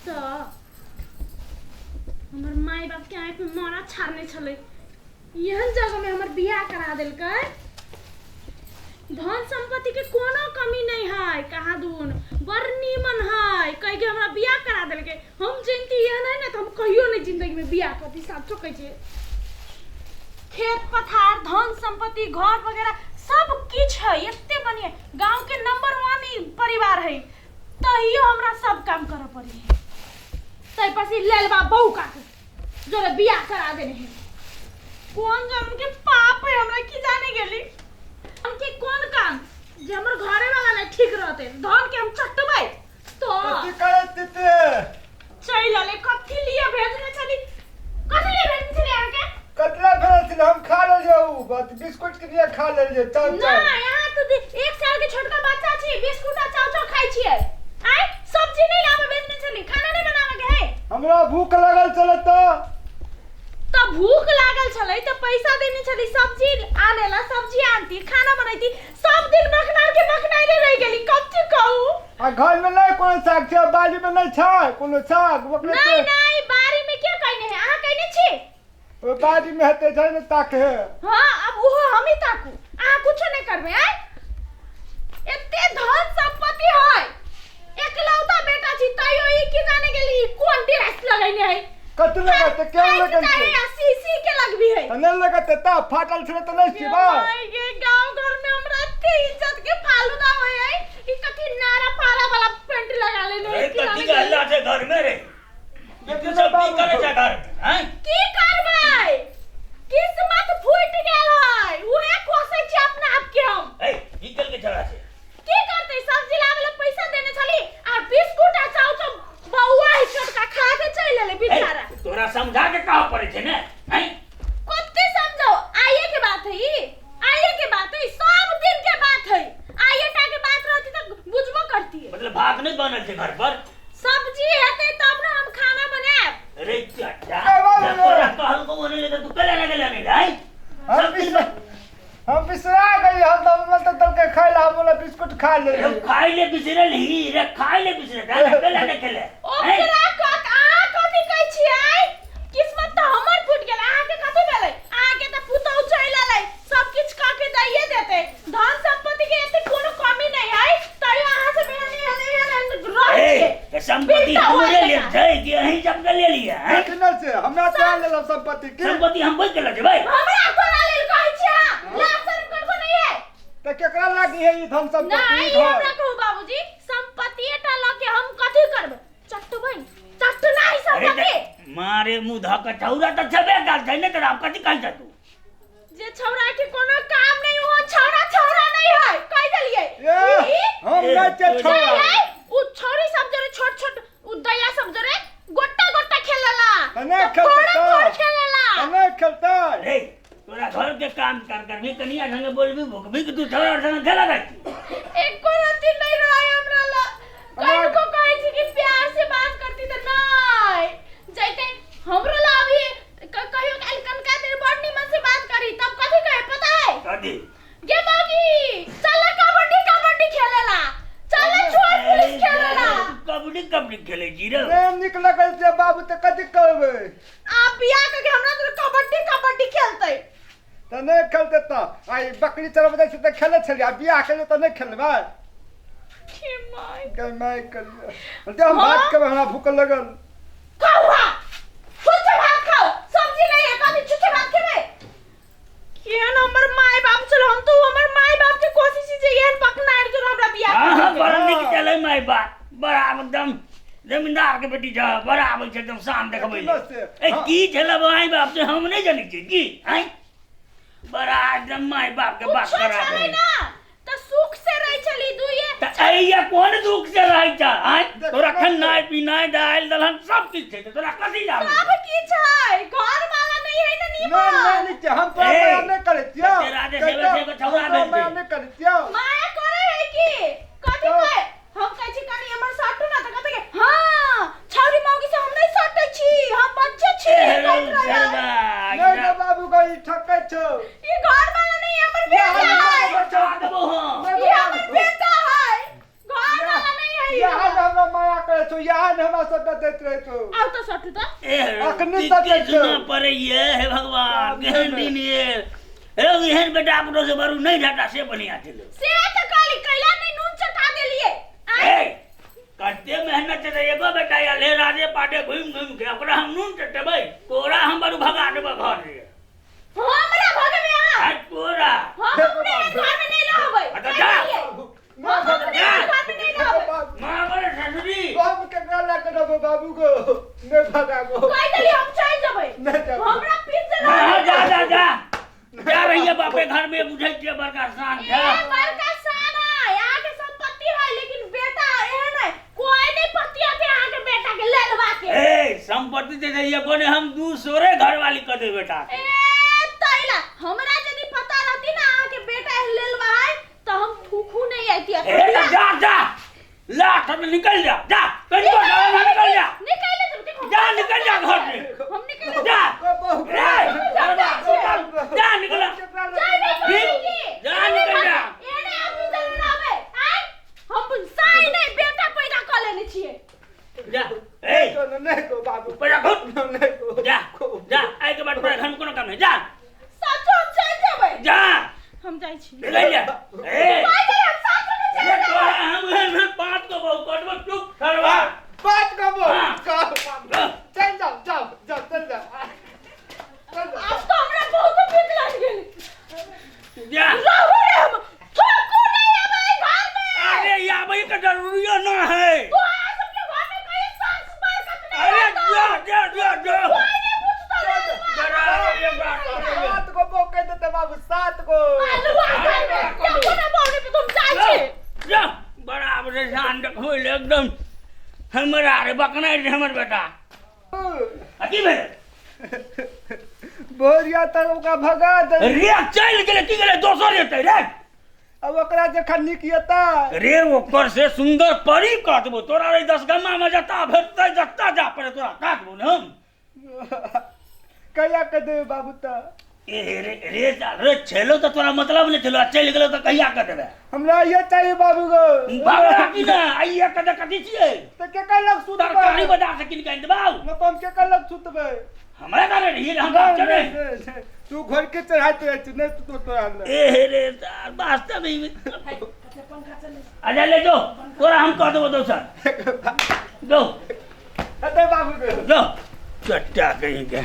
तो हमर माई बाप के आँख में मारा छाड़ने छले यहन जगह में हमर बियाह करा देलकै। धन संपत्ति के कोनो कमी नहीं है, कहा दून बड़ नीमन है, कह के हमरा बियाह करा देलकै। हम जिंती यह नहीं ना तो हम कहियो नहीं जिंदगी में बियाह करती। साचो कह छे खेत पथार धन संपत्ति घर वगैरह सब किछ है, एते बढ़िया गांव के नंबर 1 परिवार है, तहियो हमरा सब काम करे पड़ी है। तै पसी लेलबा बहू का जोरे बियाह करा देने है। कौन जन्म के पाप है हमरा की जाने गेली। हमके कौन काम जे हमर घरे वाला नहीं ठीक रहते धन के हम चटबै तो कथि करत ते चल ले कथि लिए भेजने छली, कथि लिए भेजने छली आके कतला भेल हम खा ले जाऊ बात बिस्कुट के लिए खा ले जे चाव ना यहाँ तो 1 साल के छोटका बच्चा छी बिस्कुट आ चाव चाव खाई छिए। आय सब्जी नहीं लावे भेजने छली, खाना नहीं बनावे के है। हमरा भूख लगल चले तो भूख लागल छले तो पैसा देने छली सब्जी आनेला, सब्जी आनती खाना बनैती। सब दिन बखनार के बखनाइले रह गेली कथि कहू। आ घर में नहीं कोनो साग छै, बाड़ी में नहीं छै कोनो साग बकरे नहीं नहीं बारी में क्या कहने है, आहा कहने छी ओ बाड़ी में हते छै न ताके है। हां अब वो हम ही ताकू, आहा कुछ नहीं करबे। आय एते धन संपत्ति है, एकलौता बेटा छी तइयो ई की जाने गेली कोन ड्रेस लगैने है। कत लगत के लगत छै सीसी के लगबी है तने लगत ता फाटल छै त नहीं छी बा। ये गांव घर में हमरा ते इज्जत के फालूदा होय है। ई कथि नारा पारा वाला पेंट लगा लेने रे कथि के हल्ला छै घर में रे, ये सब की करे छै घर में हैं की करबै। किस्मत फूट गेल है उहे कोसै छी अपना आप के हम। ए निकल के चला छै की करते सब्जी लावे ला पैसा देने छली आ बिस्कुट आ चाव चाव बउआ ही छोटका खा के चल ले बेचारा। तोरा समझा के कहा पड़े छै ने हैं कत्ते समझो आइए के बात है, ई आइए के बात है, सब दिन के बात है। आइए टा के बात रहती तो बुझबो करती है। मतलब भात नहीं बनल छै घर पर, सब्जी हेते तब ना हम खाना बनाएब। अरे चाचा जब तोरा कहल को बोले तो तू कले लगे नहीं रे हम बिसरा गई हम तो तल के खाई ला बोला बिस्कुट खा ले खाई ले बिसरल ही रे, खाई ले बिसरल कले नहीं खेले ओकरा कथि कहै छी। आय किस्मत तो हमर फूट गेल, आहा के कथि भेलै, आहा के त पुतौ चैल आलै सब किछ का के दैये देते। धन संपत्ति के एते कोनो कमी नहीं है, तइयो आहा से बिना नहीं रह संपत्ति हमरे ले छै कि अहीं सब के ले लिया हैं कितना से हमरा चाल ले संपत्ति की संपत्ति हम बोल के ले भाई हमरा कोना लेल कहै छी। लाशर करबो नहीं है त केकरा लागी है ई धन संपत्ति नहीं हमरा कहू बाबूजी संपत्ति एटा ल के हम कथि करब चटबै चट नहीं संपत्ति मारे मुंह धक छौरा त छबे गाल छै ने तोरा कथि कहै छ तू जे छौरा के कोनो काम नहीं हो छौरा छौरा नहीं है कह देलिए। हम ना के छोड़ा उ छोरी सब जरे छोट छोट उ दैया सब जरे गोटा गोटा खेलला तने खेलता खेलला तने खेलता रे तोरा घर के काम कर भी कनिया ढंग बोलबी भूखबी कि तू छौरा संग खेला रही एको रति नहीं रहे हमरा ला। कहीं को कहै छी कि प्यार से बात करती त नहीं जैते हमरा ला अभी कहियो काल कनका देर बड़ निमन से बात करी तब कथि कहे पता है कथि गे बागी चल कबड्डी कबड्डी खेलेला, चल छोड़ पुलिस खेलेला। कबड्डी कबड्डी खेले जी रे प्रेम निक लगल जे बाबू त कथि करबै आप बियाह के हमरा तो कबड्डी कबड्डी खेलते तने खेलते त आई बकरी चरब दै छै त खेले छलिया बियाह के त नहीं खेलबै के माय के मैं कर दे हम बात के हमरा भूख लगल खाओ छुच्छे भात खाओ सब्जी नहीं है कभी छुच्छे भात खेबे। के नंबर माय बाप चलो हम तो हमर माय बाप के कोशिश जे एहन पकनार के हमरा बियाह हां बड़ा निक चले माय बाप बड़ा एकदम जमींदार के बेटी जा बड़ा आबै छै एकदम शान देखबै ए की छला माय बाप से हम नहीं जानि छी की हैं बड़ा एकदम माय बाप के बात करा दे ना त सुख से रह चली दुइए त आइया कोन दुख से रहै छ हैं तोरा खन्नाय पिनाय दाल दलहन सब चीज छै तोरा कथि लाग सब की छै घर वाला नहीं है त नी नहीं हम तो नहीं करे छियो तेरा दे सेवा से को छौरा भेज दे नहीं करे छियो माया करे है की कथि कहे हम कहै छी कनी हमर साटू ना त कथि के हां छौरी मौगी से हम नहीं साटै छी हम बच्चे छी नहीं बाबू गई ठकै छौ ये घर वाला नहीं हमर बेटा है बचा देबो हां ये हमर बेटा है घर वाला नहीं है ये हमरा माया करे तू यहाँ न हमारा सट्टा देते रहे तो आओ तो सटू तो अखनी तक सुना पड़े हे भगवान केहन दिन ये एहन बेटा अपनो से बरू नहीं घाटा से बढ़िया चलो से तो काली कैला नहीं नून चटा देलिए ए करते मेहनत से एगो बेटा या ले राजे पाटे घूम घूम के ओकरा हम नून चटेबै तोरा हम बरू भगा देब घर रे हमरा भगे में आ तोरा हम अपने घर में नहीं रहबै अच्छा जा हम अपने घर में नहीं रहबै मां बड़े ससुरी बाबू के गाला करबो बाबू को ने भगाबो कह देली हम चल जेबै नहीं जाबो हमरा पीछे हां जा जा जा जा रही है बापे घर में बुझै के बड़का शान ए है बड़का साना यहाँ के संपत्ति है लेकिन बेटा एहन है कोई नहीं पतिया थे यहाँ के बेटा के ले लेवा के ए संपत्ति दे ये कोने हम दूसरे घर वाली कर दे बेटा ए तैला हमरा यदि पता रहती ना यहाँ के बेटा ले लेवा है तो हम थूखू नहीं आती ए जा जा ला सब निकल जा जा कहीं को निकल जा निकल ले तुम जा निकल जा घर से हम निकल जा बाबू जा निकल जा निकल जा एने आदमी जरूर आवे आय हम साई नहीं बेटा पैदा कर लेने छिए जा ए नहीं को बाबू पैसा खुद नहीं को जा जा आई के बाद पूरा घर में कोनो काम नहीं जा सच हम चल जेबै जा हम जाई छी निकल जा ए हम साथ में चल ये तो हम बात को बहु कटवा चुप करवा बात कबो हाँ। चल जाओ चल जाओ आज तो हमरा बहुत भीख लग गेल जा रहू रे हम थोको नहीं आवे घर में अरे या भाई का जरूरी ना है तो आज अपने घर में कहीं सांस बरकत नहीं अरे रहता। जा कोई नहीं पूछता रे सात को बो कह देते बाबू सात को अलवा घर में क्या कोना बावड़ी पे तुम जाई छी जा बराबर से शान देखो एकदम हमरा रे बकना रे हमर बेटा अकी भेल बोरिया तक का भगा दे रे चल गेले की गेले दोसर रहते रे अब ओकरा जखन निकियता रे ओकर से सुंदर परी काटबो तोरा रे 10 गम्मा में जता भेटते जता जा पड़े तोरा काटबो न हम कया के दे बाबू त ए रे रे छेलो तो तोरा मतलब नहीं छेलो चल गेलो तो कहिया कर देबे हमरा ये चाहिए बाबू को बाबा की ना आइया कद कथि छिए तो के कलक सुतबे तरकारी बाजार से किन के देबाऊ न तो हम के कलक सुतबे हमरा का रही हम बात चले तू घर के चढ़ाई तो नहीं तो तो ए रे यार वास्तव में आजा ले दो तोरा हम कह देबो दोसर दो अरे बाबू को दो चट्टा कहीं के